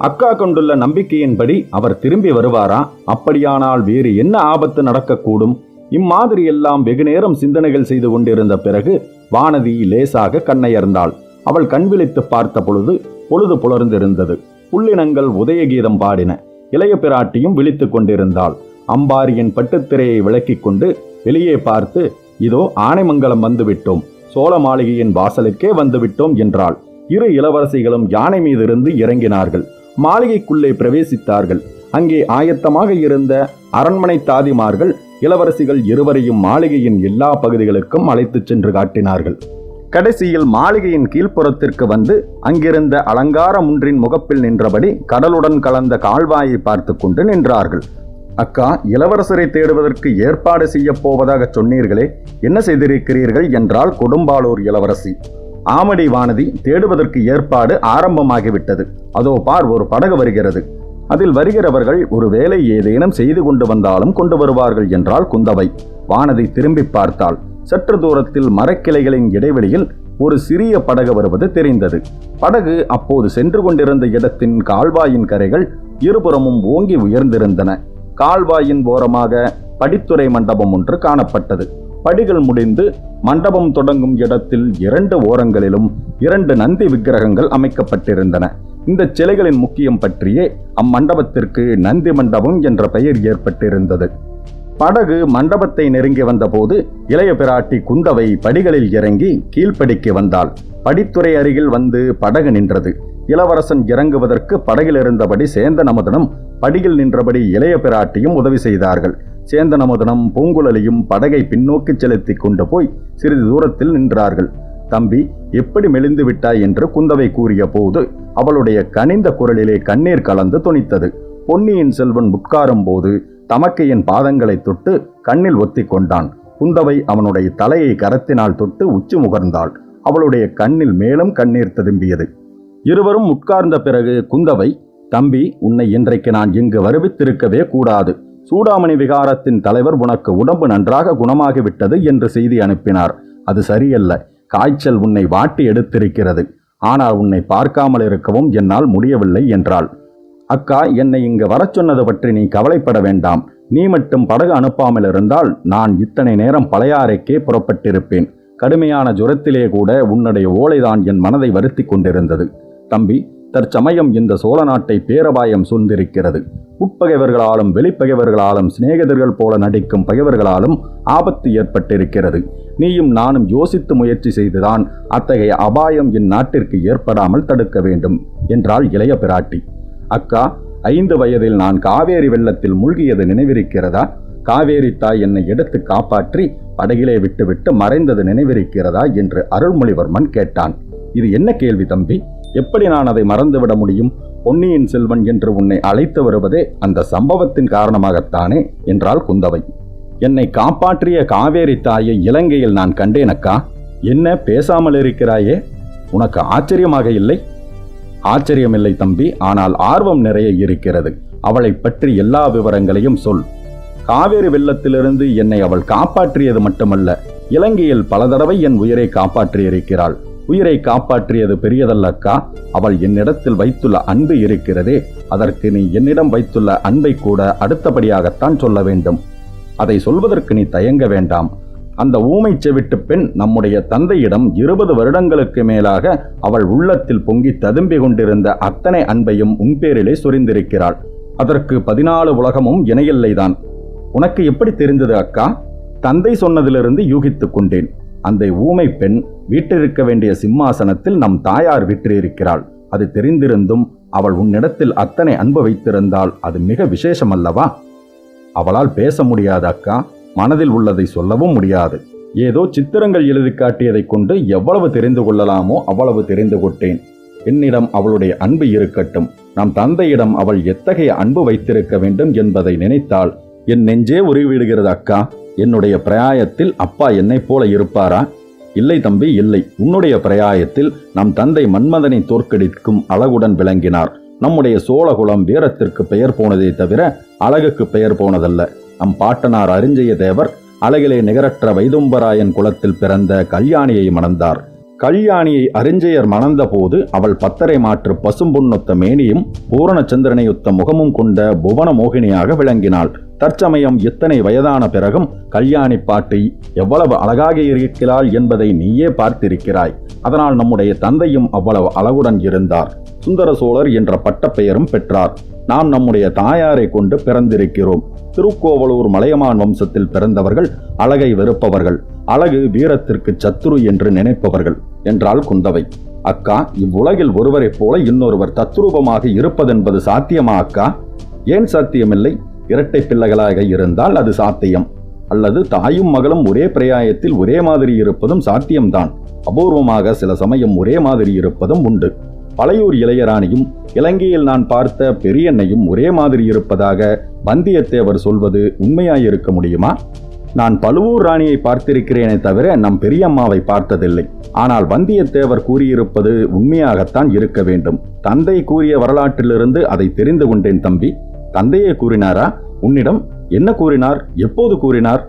அக்கா கொண்டுள்ள நம்பிக்கையின்படி அவர் திரும்பி வருவாரா? அப்படியானால் வேறு என்ன ஆபத்து நடக்கக்கூடும்? இம்மாதிரி எல்லாம் வெகு நேரம் சிந்தனைகள் செய்து கொண்டிருந்த பிறகு வானதி லேசாக கண்ணயர்ந்தாள். அவள் கண் விழித்து பார்த்த பொழுது பொழுது புலர்ந்திருந்தது. புள்ளினங்கள் உதயகீதம் பாடின. இளைய பிராட்டியும் விழித்துக் கொண்டிருந்தாள். அம்பாரியின் பட்டுத்திரையை விளக்கிக் கொண்டு வெளியே பார்த்து, இதோ ஆனைமங்கலம் வந்துவிட்டோம், சோழ மாளிகையின் வாசலுக்கே வந்துவிட்டோம் என்றாள். இரு இளவரசிகளும் யானை மீதிருந்து இறங்கினார்கள். மாளிகைக்குள்ளே பிரவேசித்தார்கள். அங்கே ஆயத்தமாக இருந்த அரண்மனை தாதிமார்கள் இளவரசிகள் இருவரையும் மாளிகையின் எல்லா பகுதிகளுக்கும் அழைத்துச் சென்று காட்டினார்கள். கடைசியில் மாளிகையின் கீழ்ப்புறத்திற்கு வந்து அங்கிருந்த அலங்கார முன்றின் முகப்பில் நின்றபடி கடலுடன் கலந்த கால்வாயை பார்த்து கொண்டு நின்றார்கள். அக்கா, இளவரசரை தேடுவதற்கு ஏற்பாடு செய்யப் போவதாக சொன்னீர்களே, என்ன செய்திருக்கிறீர்கள் என்றால் கொடும்பாளூர் இளவரசி. ஆமடி வானதி, தேடுவதற்கு ஏற்பாடு ஆரம்பமாகிவிட்டது. அதோ பார், ஒரு படகு வருகிறது. அதில் வருகிறவர்கள் ஒரு வேலை ஏதேனும் செய்து கொண்டு வந்தாலும் கொண்டு வருவார்கள் என்றாள் குந்தவை. வானதி திரும்பி பார்த்தாள். சற்று தூரத்தில் மரக்கிளைகளின் இடைவெளியில் ஒரு சிறிய படகு வருவது தெரிந்தது. படகு அப்போது சென்று கொண்டிருந்த இடத்தின் கால்வாயின் கரைகள் இருபுறமும் ஓங்கி உயர்ந்திருந்தன. கால்வாயின் ஓரமாக படித்துறை மண்டபம் ஒன்று காணப்பட்டது. படிகள் முடிந்து மண்டபம் தொடங்கும் இடத்தில் 2 ஓரங்களிலும் 2 நந்தி விக்கிரகங்கள் அமைக்கப்பட்டிருந்தன. இந்த சிலைகளின் முக்கியம் பற்றியே அம்மண்டபத்திற்கு நந்தி மண்டபம் என்ற பெயர் ஏற்பட்டிருந்தது. படகு மண்டபத்தை நெருங்கி வந்தபோது இளைய பிராட்டி குந்தவை படிகளில் இறங்கி கீழ்ப்படிக்கு வந்தாள். படித்துறை அருகில் வந்து படகு நின்றது. இளவரசன் இறங்குவதற்கு படகில் இருந்தபடி சேந்தன் அமுதனும் படியில் நின்றபடி இளைய பிராட்டியும் உதவி செய்தார்கள். சேந்தன் அமுதனும் பூங்குழலியும் படகை பின்னோக்கி செலுத்தி கொண்டு போய் சிறிது தூரத்தில் நின்றார்கள். தம்பி, எப்படி மெலிந்து விட்டாய் என்று குந்தவை கூறிய போது அவளுடைய கனிந்த குரலிலே கண்ணீர் கலந்து தொனித்தது. பொன்னியின் செல்வன் உட்காரும் போது தமக்கையின் பாதங்களை தொட்டு கண்ணில் ஒத்தி கொண்டான். குந்தவை அவனுடைய தலையை கரத்தினால் தொட்டு உச்சி முகர்ந்தாள். அவளுடைய கண்ணில் மேலும் கண்ணீர் ததும்பியது. இருவரும் உட்கார்ந்த பிறகு குந்தவை, தம்பி, உன்னை இன்றைக்கு நான் இங்கு வருவித்திருக்கவே கூடாது. சூடாமணி விகாரத்தின் தலைவர் உனக்கு உடம்பு நன்றாக குணமாகிவிட்டது என்று செய்தி அனுப்பினார். அது சரியல்ல. காய்ச்சல் உன்னை வாட்டி எடுத்திருக்கிறது. ஆனால் உன்னை பார்க்காமல் இருக்கவும் என்னால் முடியவில்லை என்றாள். அக்கா, என்னை இங்கு வரச் சொன்னது பற்றி நீ கவலைப்பட வேண்டாம். நீ மட்டும் படகு அனுப்பாமல் இருந்தால் நான் இத்தனை நேரம் பழையாறைக்கே புறப்பட்டிருப்பேன். கடுமையான ஜுரத்திலே கூட உன்னுடைய ஓலைதான் என் மனதை வருத்தி கொண்டிருந்தது. தம்பி, தற்சமயம் இந்த சோழ நாட்டை பேரபாயம் சூழ்ந்திருக்கிறது. உட்பகைவர்களாலும் வெளிப்பகைவர்களாலும் சிநேகிதர்கள் போல நடிக்கும் பகைவர்களாலும் ஆபத்து ஏற்பட்டிருக்கிறது. நீயும் நானும் யோசித்து முயற்சி செய்துதான் அத்தகைய அபாயம் என் நாட்டிற்கு ஏற்படாமல் தடுக்க வேண்டும் என்றாள் இளைய பிராட்டி. அக்கா, 5 வயதில் நான் காவேரி வெள்ளத்தில் மூழ்கியது நினைவிருக்கிறதா? காவேரி தாய் என்னை எடுத்து காப்பாற்றி படகிலே விட்டுவிட்டு மறைந்தது நினைவிருக்கிறதா என்று அருள்மொழிவர்மன் கேட்டான். இது என்ன கேள்வி தம்பி? எப்படி நான் அதை மறந்துவிட முடியும்? பொன்னியின் செல்வன் என்று உன்னை அழைத்து வருவதே அந்த சம்பவத்தின் காரணமாகத்தானே என்றாள் குந்தவை. என்னை காப்பாற்றிய காவேரி தாயை இலங்கையில் நான் கண்டேன் அக்கா. என்ன பேசாமல் இருக்கிறாயே? உனக்கு ஆச்சரியமாக இல்லை? ஆச்சரியமில்லை தம்பி, ஆனால் ஆர்வம் நிறைய இருக்கிறது. அவளை பற்றி எல்லா விவரங்களையும் சொல். காவேரி வெள்ளத்திலிருந்து என்னை அவள் காப்பாற்றியது மட்டுமல்ல, இலங்கையில் பல தடவை என் உயிரை காப்பாற்றியிருக்கிறாள். உயிரை காப்பாற்றியது பெரியதல்ல அக்கா. அவள் என்னிடத்தில் வைத்துள்ள அன்பு இருக்கிறதே, அதற்கு நீ என்னிடம் வைத்துள்ள அன்பை கூட அடுத்தபடியாகத்தான் சொல்ல வேண்டும். அதை சொல்வதற்கு நீ தயங்க வேண்டாம். அந்த ஊமை செவிட்டு பெண் நம்முடைய தந்தையிடம் 20 வருடங்களுக்கு மேலாக அவள் உள்ளத்தில் பொங்கி ததும்பி கொண்டிருந்த அத்தனை அன்பையும் உன் பேரிலே சொரிந்திருக்கிறாள். அதற்கு 14 உலகமும் இணையில்லைதான். உனக்கு எப்படி தெரிந்தது அக்கா? தந்தை சொன்னதிலிருந்து யூகித்துக் கொண்டேன். அந்த ஊமை பெண் வீற்றிருக்க வேண்டிய சிம்மாசனத்தில் நம் தாயார் வீற்றிருக்கிறாள். அது தெரிந்திருந்தும் அவள் உன்னிடத்தில் அத்தனை அன்பு வைத்திருந்தால் அது மிக விசேஷமல்லவா? அவளால் பேச முடியாது அக்கா. மனதில் உள்ளதை சொல்லவும் முடியாது. ஏதோ சித்திரங்கள் எழுதி காட்டியதை கொண்டு எவ்வளவு தெரிந்து கொள்ளலாமோ அவ்வளவு தெரிந்து கொண்டேன். என்னிடம் அவளுடைய அன்பு இருக்கட்டும். நம் தந்தையிடம் அவள் எத்தகைய அன்பு வைத்திருக்க வேண்டும் என்பதை நினைத்தால் என் நெஞ்சே உருவிடுகிறது அக்கா. என்னுடைய பிரயாயத்தில் அப்பா என்னைப் போல இருப்பாரா? இல்லை தம்பி, இல்லை. உன்னுடைய பிரயாயத்தில் நம் தந்தை மன்மதனை தோற்கடிக்கும் அழகுடன் விளங்கினார். நம்முடைய சோழகுலம் வீரத்திற்கு பெயர் போனதே தவிர அழகுக்கு பெயர் போனதல்ல. நம் பாட்டனார் அரிஞ்சய தேவர் அழகிலே நிகரற்ற வைதும்பராயன் குலத்தில் பிறந்த கல்யாணியை மணந்தார். கல்யாணியை அரிஞ்சயர் மணந்த போது அவள் 10 மாற்று பசும்பொன்னொத்த மேனியும் பூரணச்சந்திரனையொத்த முகமும் கொண்ட புவன மோகினியாக விளங்கினாள். தற்சமயம் இத்தனை வயதான பிறகும் கல்யாணி பாட்டி எவ்வளவு அழகாக இருக்கிறாள் என்பதை நீயே பார்த்திருக்கிறாய். அதனால் நம்முடைய தந்தையும் அவ்வளவு அழகுடன் இருந்தார். சுந்தர சோழர் என்ற பட்டப்பெயரும் பெற்றார். நாம் நம்முடைய தாயாரை கொண்டு பிறந்திருக்கிறோம். திருக்கோவலூர் மலையமான் வம்சத்தில் பிறந்தவர்கள் அழகை வெறுப்பவர்கள், அழகு வீரத்திற்கு சத்துரு என்று நினைப்பவர்கள் என்றாள் குந்தவை. அக்கா, இவ்வுலகில் ஒருவரைப் போல இன்னொருவர் தத்ரூபமாக இருப்பதென்பது சாத்தியமா அக்கா? ஏன் சாத்தியமில்லை? இரட்டை பிள்ளைகளாக இருந்தால் அது சாத்தியம். அல்லது தாயும் மகளும் ஒரே பிரயாயத்தில் ஒரே மாதிரி இருப்பதும் சாத்தியம்தான். அபூர்வமாக சில சமயம் ஒரே மாதிரி இருப்பதும் உண்டு. பழையூர் இளையராணியும் இலங்கையில் நான் பார்த்த பெரியண்ணையும் ஒரே மாதிரி இருப்பதாக வந்தியத்தேவர் சொல்வது உண்மையாயிருக்க முடியுமா? நான் பழுவூர் ராணியை பார்த்திருக்கிறேனே தவிர நம் பெரியம்மாவை பார்த்ததில்லை. ஆனால் வந்தியத்தேவர் கூறியிருப்பது உண்மையாகத்தான் இருக்க வேண்டும். தந்தை கூறிய வரலாற்றிலிருந்து அதை தெரிந்து கொண்டேன் தம்பி. தந்தையே கூறினாரா? உன்னிடம் என்ன கூறினார்? எப்போது கூறினார்?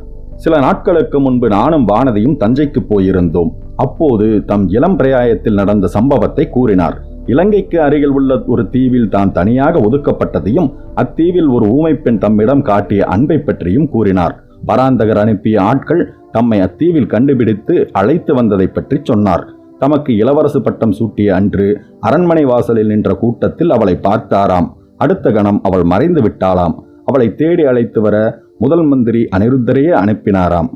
சில நாட்களுக்கு முன்பு நானும் வானதியும் தஞ்சைக்கு போயிருந்தோம். அப்போது தம் இளம் பிரயாயத்தில் நடந்த சம்பவத்தை கூறினார். இலங்கைக்கு அருகில் உள்ள ஒரு தீவில் தான் தனியாக ஒதுக்கப்பட்டதையும் அத்தீவில் ஒரு ஊமைப்பெண் தம்மிடம் காட்டிய அன்பை பற்றியும் கூறினார். பராந்தகர் அனுப்பிய ஆட்கள் தம்மை அத்தீவில் கண்டுபிடித்து அழைத்து வந்ததை பற்றி சொன்னார். தமக்கு இளவரசு பட்டம் சூட்டிய அன்று அரண்மனை வாசலில் நின்ற கூட்டத்தில் அவளை பார்த்தாராம். அடுத்த கணம் அவள் மறைந்து விட்டாளாம். அவளை தேடி அழைத்து வர முதல் மந்திரி அனிருத்தரையே அனுப்பினாராம்.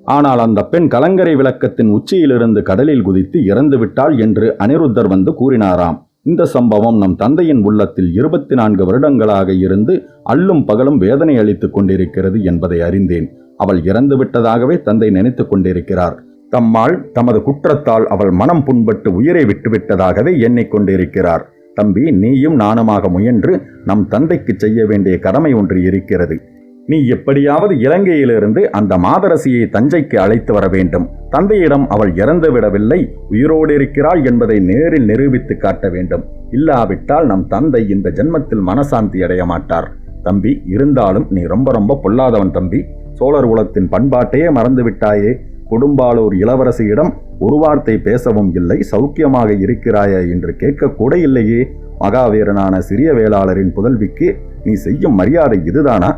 ஆனால் அந்த பெண் கலங்கரை விளக்கத்தின் உச்சியிலிருந்து கடலில் குதித்து இறந்து விட்டாள் என்று அனிருத்தர் வந்து கூறினாராம். இந்த சம்பவம் நம் தந்தையின் உள்ளத்தில் 24 வருடங்களாக இருந்து அல்லும் பகலும் வேதனை அளித்துக் கொண்டிருக்கிறது என்பதை அறிந்தேன். அவள் இறந்து விட்டதாகவே தந்தை நினைத்துக் கொண்டிருக்கிறார். தம்மால் தமது குற்றத்தால் அவள் மனம் புண்பட்டு உயிரை விட்டுவிட்டதாகவே எண்ணிக்கொண்டிருக்கிறார். தம்பி, நீயும் நானுமாக முயன்று நம் தந்தைக்கு செய்ய வேண்டிய கடமை ஒன்று இருக்கிறது. நீ எப்படியாவது இலங்கையிலிருந்து அந்த மாதரசியை தஞ்சைக்கு அழைத்து வர வேண்டும். தந்தையிடம் அவள் இறந்து விடவில்லை, உயிரோடு இருக்கிறாள் என்பதை நேரில் நிரூபித்து காட்ட வேண்டும். இல்லாவிட்டால் நம் தந்தை இந்த ஜென்மத்தில் மனசாந்தி அடைய மாட்டார். தம்பி, இருந்தாலும் நீ ரொம்ப பொல்லாதவன் தம்பி. சோழர் குலத்தின் பண்பாட்டையே மறந்து விட்டாயே. கொடும்பாளூர் இளவரசியிடம் ஒரு வார்த்தை பேசவும் இல்லை. சௌக்கியமாக இருக்கிறாயா என்று கேட்கக்கூட இல்லையே. மகாவீரனான சிறிய வேளாளரின் புதல்விக்கு நீ செய்யும் மரியாதை இதுதானா?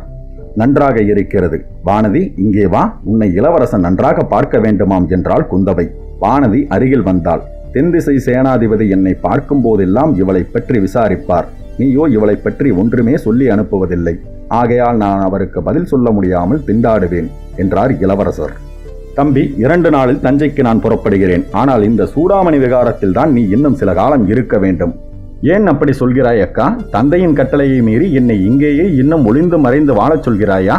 நன்றாக இருக்கிறது. வானதி, இங்கே வா. உன்னை இளவரசன் நன்றாக பார்க்க வேண்டுமாம் என்றாள் குந்தவை. வானதி அருகில் வந்தாள். தென்திசை சேனாதிபதி என்னை பார்க்கும் போதெல்லாம் இவளை பற்றி விசாரிப்பார். நீயோ இவளை பற்றி ஒன்றுமே சொல்லி அனுப்புவதில்லை. ஆகையால் நான் அவருக்கு பதில் சொல்ல முடியாமல் திண்டாடுவேன் என்றார் இளவரசர். தம்பி, 2 நாளில் தஞ்சைக்கு நான் புறப்படுகிறேன். ஆனால் இந்த சூடாமணி விகாரத்தில் தான் நீ இன்னும் சில காலம் இருக்க வேண்டும். ஏன் அப்படி சொல்கிறாய் அக்கா? தந்தையின் கட்டளையை மீறி என்னை இங்கேயே இன்னும் ஒளிந்து மறைந்து வாழச் சொல்கிறாயா?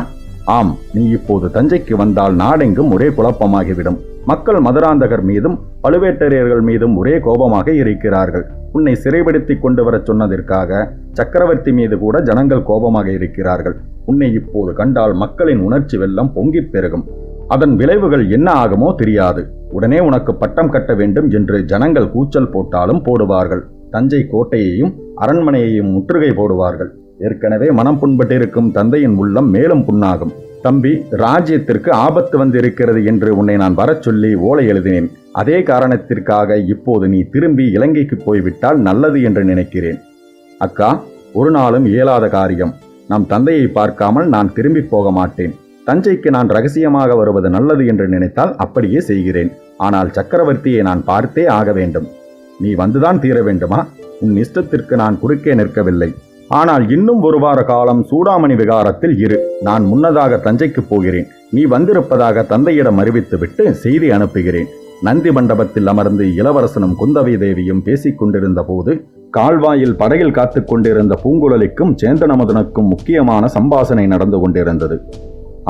ஆம், நீ இப்போது தஞ்சைக்கு வந்தால் நாடெங்கும் ஒரே குழப்பமாகிவிடும். மக்கள் மதுராந்தகர் மீதும் பழுவேட்டரையர்கள் மீதும் ஒரே கோபமாக இருக்கிறார்கள். உன்னை சிறைப்படுத்தி கொண்டு வரச் சொன்னதற்காக சக்கரவர்த்தி மீது கூட ஜனங்கள் கோபமாக இருக்கிறார்கள். உன்னை இப்போது கண்டால் மக்களின் உணர்ச்சி வெள்ளம் பொங்கிப் பெருகும். அதன் விளைவுகள் என்ன ஆகுமோ தெரியாது. உடனே உனக்கு பட்டம் கட்ட வேண்டும் என்று ஜனங்கள் கூச்சல் போட்டாலும் போடுவார்கள். தஞ்சை கோட்டையையும் அரண்மனையையும் முற்றுகை போடுவார்கள். ஏற்கனவே மனம் புண்பட்டிருக்கும் தந்தையின் உள்ளம் மேலும் புண்ணாகும். தம்பி, ராஜ்யத்திற்கு ஆபத்து வந்திருக்கிறது என்று உன்னை நான் வரச் சொல்லி ஓலை எழுதினேன். அதே காரணத்திற்காக இப்போது நீ திரும்பி இலங்கைக்கு போய்விட்டால் நல்லது என்று நினைக்கிறேன். அக்கா, ஒரு நாளும் இயலாத காரியம். நம் தந்தையை பார்க்காமல் நான் திரும்பி போக மாட்டேன். தஞ்சைக்கு நான் ரகசியமாக வருவது நல்லது என்று நினைத்தால் அப்படியே செய்கிறேன். ஆனால் சக்கரவர்த்தியை நான் பார்த்தே ஆக வேண்டும். நீ வந்துதான் தீர வேண்டுமா? உன் இஷ்டத்திற்கு நான் குறுக்கே நிற்கவில்லை. ஆனால் இன்னும் 1 வார காலம் சூடாமணி விகாரத்தில் இரு. நான் முன்னதாக தஞ்சைக்கு போகிறேன். நீ வந்திருப்பதாக தந்தையிடம் அறிவித்துவிட்டு செய்தி அனுப்புகிறேன். நந்தி மண்டபத்தில் அமர்ந்து இளவரசனும் குந்தவை தேவியும் பேசிக் கொண்டிருந்த போது கால்வாயில் படகில் காத்து கொண்டிருந்த பூங்குழலிக்கும் சேந்தனமுதனுக்கும் முக்கியமான சம்பாஷணை நடந்து கொண்டிருந்தது.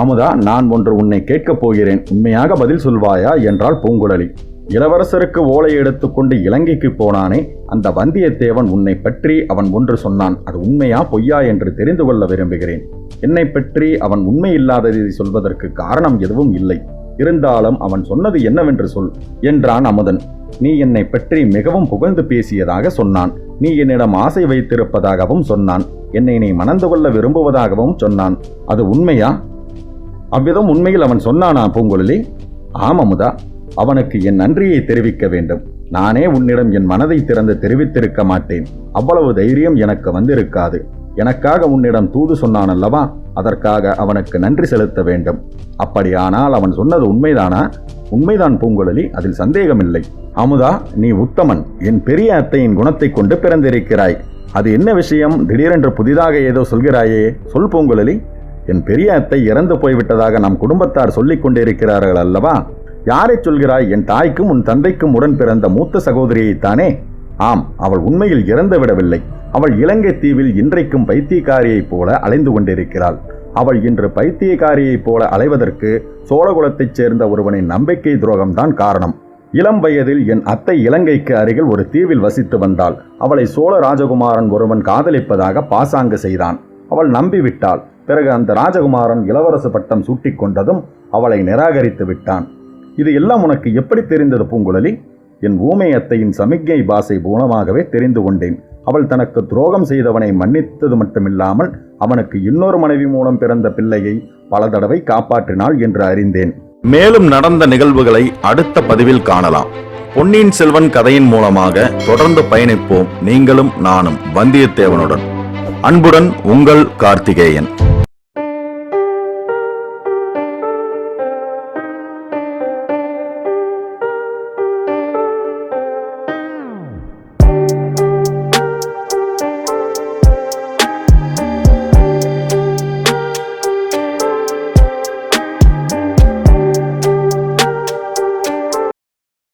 அமுதா, நான் ஒன்று உன்னை கேட்கப் போகிறேன். உண்மையாக பதில் சொல்வாயா என்றாள் பூங்குழலி. இளவரசருக்கு ஓலை எடுத்துக்கொண்டு இலங்கைக்கு போனானே, அந்த வந்தியத்தேவன் உன்னை பற்றி அவன் ஒன்று சொன்னான். அது உண்மையா பொய்யா என்று தெரிந்து கொள்ள விரும்புகிறேன். என்னை பற்றி அவன் உண்மை இல்லாததை சொல்வதற்கு காரணம் எதுவும் இல்லை. இருந்தாலும் அவன் சொன்னது என்னவென்று சொல் என்றான் அமுதன். நீ என்னை பற்றி மிகவும் புகழ்ந்து பேசியதாக சொன்னான். நீ என்னிடம் ஆசை வைத்திருப்பதாகவும் சொன்னான். என்னை நீ மணந்து கொள்ள விரும்புவதாகவும் சொன்னான். அது உண்மையா? அவ்விதம் உண்மையில் அவன் சொன்னானா பூங்குழலி? ஆம் அமுதா. அவனுக்கு என் நன்றியை தெரிவிக்க வேண்டும். நானே உன்னிடம் என் மனதை திறந்து தெரிவித்திருக்க மாட்டேன். அவ்வளவு தைரியம் எனக்கு வந்திருக்காது. எனக்காக உன்னிடம் தூது சொன்னான் அல்லவா? அதற்காக அவனுக்கு நன்றி செலுத்த வேண்டும். அப்படியானால் அவன் சொன்னது உண்மைதானா? உண்மைதான் பூங்குழலி, அதில் சந்தேகமில்லை. அமுதா, நீ உத்தமன். என் பெரிய அத்தையின் குணத்தை கொண்டு பிறந்திருக்கிறாய். அது என்ன விஷயம்? திடீரென்று புதிதாக ஏதோ சொல்கிறாயே, சொல் பூங்குழலி. என் பெரிய அத்தை இறந்து போய்விட்டதாக நம் குடும்பத்தார் சொல்லிக் கொண்டிருக்கிறார்கள் அல்லவா? யாரை சொல்கிறாய்? என் தாய்க்கும் உன் தந்தைக்கும் உடன் பிறந்த மூத்த சகோதரியைத்தானே? ஆம், அவள் உண்மையில் இறந்து விடவில்லை. அவள் இலங்கை தீவில் இன்றைக்கும் பைத்தியக்காரியைப் போல அலைந்து கொண்டிருக்கிறாள். அவள் இன்று பைத்தியக்காரியைப் போல அலைவதற்கு சோழகுலத்தைச் சேர்ந்த ஒருவனின் நம்பிக்கை துரோகம்தான் காரணம். இளம் வயதில் என் அத்தை இலங்கைக்கு அருகில் ஒரு தீவில் வசித்து வந்தாள். அவளை சோழ ராஜகுமாரன் ஒருவன் காதலிப்பதாக பாசாங்கு செய்தான். அவள் நம்பிவிட்டாள். பிறகு அந்த ராஜகுமாரன் இளவரசு பட்டம் சூட்டிக் கொண்டதும் அவளை நிராகரித்து விட்டான். இது எல்லாம் உனக்கு எப்படி தெரிந்தது பூங்குழலி? என் ஊமை அத்தையின் சமிக்ஞை பாஷை மூலமாகவே தெரிந்து கொண்டேன். அவள் தனக்கு துரோகம் செய்தவனை மன்னித்தது மட்டுமில்லாமல் அவனுக்கு இன்னொரு மனைவி மூலம் பிறந்த பிள்ளையை பல தடவை காப்பாற்றினாள் என்று அறிந்தேன். மேலும் நடந்த நிகழ்வுகளை அடுத்த பதிவில் காணலாம். பொன்னியின் செல்வன் கதையின் மூலமாக தொடர்ந்து பயணிப்போம். நீங்களும் நானும் வந்தியத்தேவனுடன். அன்புடன் உங்கள் கார்த்திகேயன்.